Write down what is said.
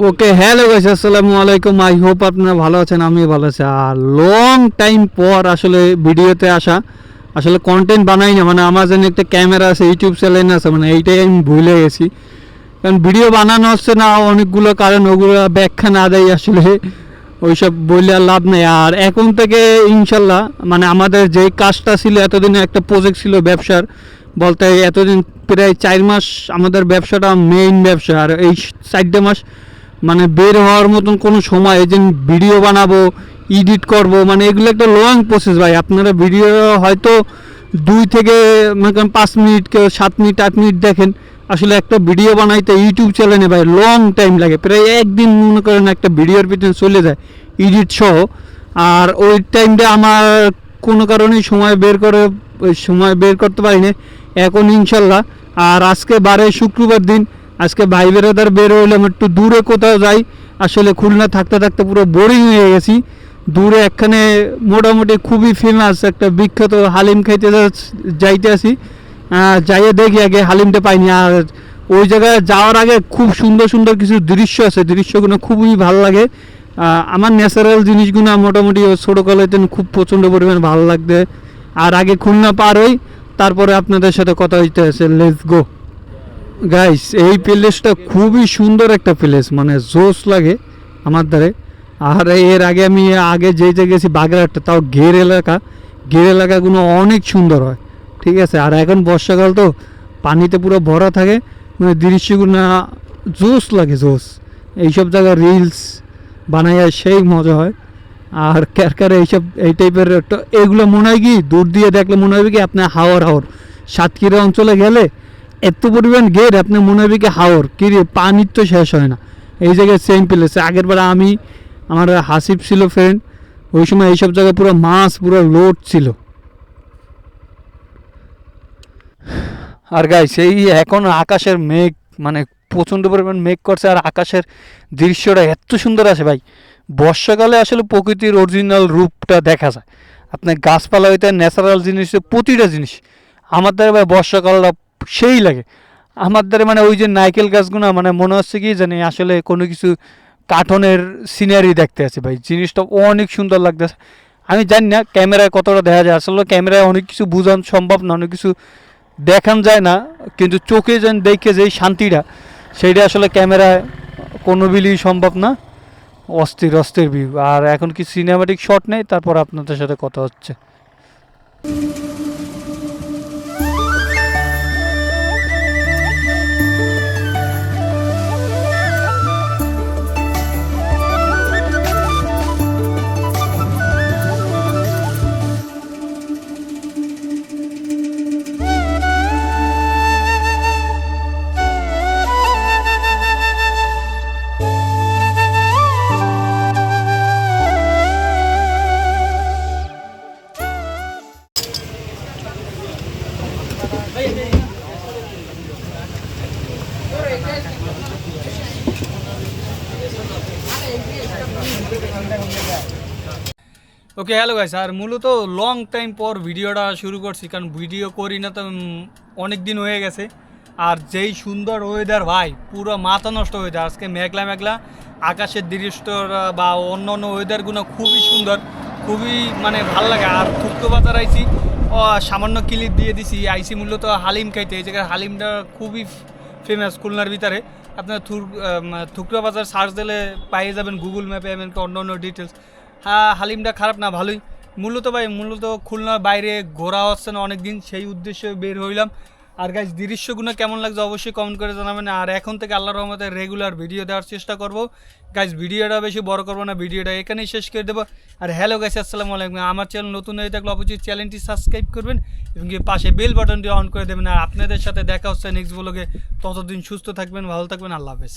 Okay hello guys, আসসালামু আলাইকুম। I hope আপনারা ভালো আছেন, আমি ভালো আছি। আর লং টাইম পর আসলে ভিডিওতে আসা, আসলে কন্টেন্ট বানাই না, মানে আমার জন্য একটা ক্যামেরা আছে, ইউটিউব চ্যানেল আছে, মানে এইটাই আমি ভুলে গেছি। কারণ ভিডিও বানানো হচ্ছে না অনেকগুলো কারণ, ওগুলো ব্যাখ্যা না দেয় আসলে ওইসব বললে আর লাভ নেই। আর এখন থেকে ইনশাল্লাহ মানে আমাদের যেই কাজটা ছিল, এতদিনে একটা প্রজেক্ট ছিল ব্যবসার, বলতে এতদিন প্রায় 4 মাস আমাদের ব্যবসাটা মেইন ব্যবসা, আর এই 4 মাস মানে বের হওয়ার মতন কোনো সময় এই যে ভিডিও বানাবো, এডিট করব, মানে এগুলো একটা লং প্রসেস ভাই। আপনারা ভিডিও হয়তো 2 থেকে মনে করেন 5 মিনিট, কেউ 7 মিনিট 8 মিনিট দেখেন, আসলে একটা ভিডিও বানাইতে ইউটিউব চ্যানেলে ভাই লং টাইম লাগে, প্রায় একদিন মনে করেন একটা ভিডিওর পিছনে চলে যায় এডিট সহ। আর ওই টাইমটা আমার কোনো কারণেই সময় বের করতে পারি না এখন ইনশাল্লাহ। আর আজকে বারে শুক্রবার দিন, আজকে ভাই বেরাদার বের হইলাম একটু দূরে কোথাও যাই। আসলে খুলনা থাকতে থাকতে পুরো বোরিং হয়ে গেছি। দূরে একখানে মোটামুটি খুবই ফেমাস একটা বিখ্যাত হালিম খাইতে যাইতে আসি, যাইয়ে দেখি আগে হালিমটা পাইনি। আর ওই জায়গায় যাওয়ার আগে খুব সুন্দর সুন্দর কিছু দৃশ্য আছে, দৃশ্যগুলো খুবই ভালো লাগে। আমার ন্যাচারাল জিনিসগুলো মোটামুটি ছোটোকালেতে খুব প্রচণ্ড পরিমাণে ভালো লাগবে। আর আগে খুলনা পার হই, তারপরে আপনাদের সাথে কথা হইতে আছে। লেটস গো গাইস, এই প্লেসটা খুবই সুন্দর একটা প্লেস, মানে জোস লাগে আমার দ্বারে। আর এর আগে আমি যেই জায়গায় গেছি বাগেরহাটটা, তাও ঘের এলাকাগুলো অনেক সুন্দর হয়, ঠিক আছে। আর এখন বর্ষাকাল তো পানিতে পুরো ভরা থাকে, মানে দৃশ্যগুলো জোস লাগে, জোস। এইসব জায়গায় রিলস বানাইয়া সেই মজা হয়। আর কার এইসব এই টাইপের এগুলো মনে হয় কি, দূর দিয়ে দেখলে মনে হবে কি আপনার হাওর সাতক্ষীরা অঞ্চলে গেলে এত পরিমাণ গেট, আপনার মনে হবে কি হাওর কি রে, পানির তো শেষ হয় না। এই জায়গায় সেম প্লেসে আগের বার আমার হাসিব ছিল ফ্রেন্ড, ওই সময় এইসব জায়গায় পুরো মাছ পুরো লোড ছিল। আর গাইস এই এখন আকাশের মেঘ, মানে প্রচণ্ড পরিমাণ মেঘ করছে, আর আকাশের দৃশ্যটা এত সুন্দর আছে ভাই। বর্ষাকালে আসলে প্রকৃতির অরিজিনাল রূপটা দেখা যায়। আপনার গাছপালা হইতে ন্যাচারাল জিনিস, প্রতিটা জিনিস আমার দ্বারা ভাই বর্ষাকালটা সেই লাগে আমার দ্বারা। মানে ওই যে নারকেল গাছগুলো, মানে মনে হচ্ছে কি জানি আসলে কোনো কিছু কার্টুনের সিনারি দেখতে আছে ভাই, জিনিসটা অনেক সুন্দর লাগতেছে। আমি জানি না ক্যামেরায় কতটা দেখা যায়, আসলে ক্যামেরায় অনেক কিছু বোঝানো সম্ভব না, অনেক কিছু দেখান যায় না, কিন্তু চোখে যেন দেখে যে শান্তিটা, সেইটা আসলে ক্যামেরায় কোনো বিলি সম্ভব না। অস্থির অস্থির ভিউ। আর এখন কি সিনেমাটিক শট নেই, তারপর আপনাদের সাথে কথা হচ্ছে। ওকে হ্যালো গাইস, আর মূলত লং টাইম পর ভিডিওটা শুরু করছি, কারণ ভিডিও করি না তো অনেক দিন হয়ে গেছে। আর যেই সুন্দর ওয়েদার ভাই, পুরো মাথা নষ্ট হয়ে যায়। আজকে মেঘলা মেঘলা আকাশের দৃশ্য বা অন্য অন্য ওয়েদারগুলো খুবই সুন্দর, খুবই মানে ভাল লাগে। আর থুকতো বাজার আইছি, সামান্য ক্লিপ দিয়ে দিছি, আইসি মূলত হালিম খাইতে। এই জায়গায় হালিমটা খুবই ফেমাস খুলনার ভিতরে। আপনার থুকতো বাজার সার্চ দিলে পাইয়ে যাবেন গুগল ম্যাপে, এমনকি অন্য অন্য ডিটেলস। হ্যাঁ, হালিমটা খারাপ না, ভালোই। মূলত খুলনার বাইরে ঘোরা হচ্ছে না অনেক দিন, সেই উদ্দেশ্যে বের হইলাম। আর গাইজ দৃশ্যগুলো কেমন লাগছে অবশ্যই কমেন্ট করে জানাবেন। আর এখন থেকে আল্লাহর রহমতে রেগুলার ভিডিও দেওয়ার চেষ্টা করব। গাইজ ভিডিওটা বেশি বড় করবো না, ভিডিওটা এখানেই শেষ করে দেবো। আর হ্যালো গাইজ, আসসালামু আলাইকুম। আমার চ্যানেল নতুন হয়ে থাকলে অবশ্যই চ্যানেলটি সাবস্ক্রাইব করবেন এবং পাশে বেল বাটনটি অন করে দেবেন। আর আপনাদের সাথে দেখা হচ্ছে নেক্সট ব্লগে। ততদিন সুস্থ থাকবেন, ভালো থাকবেন, আল্লাহ হাফেজ।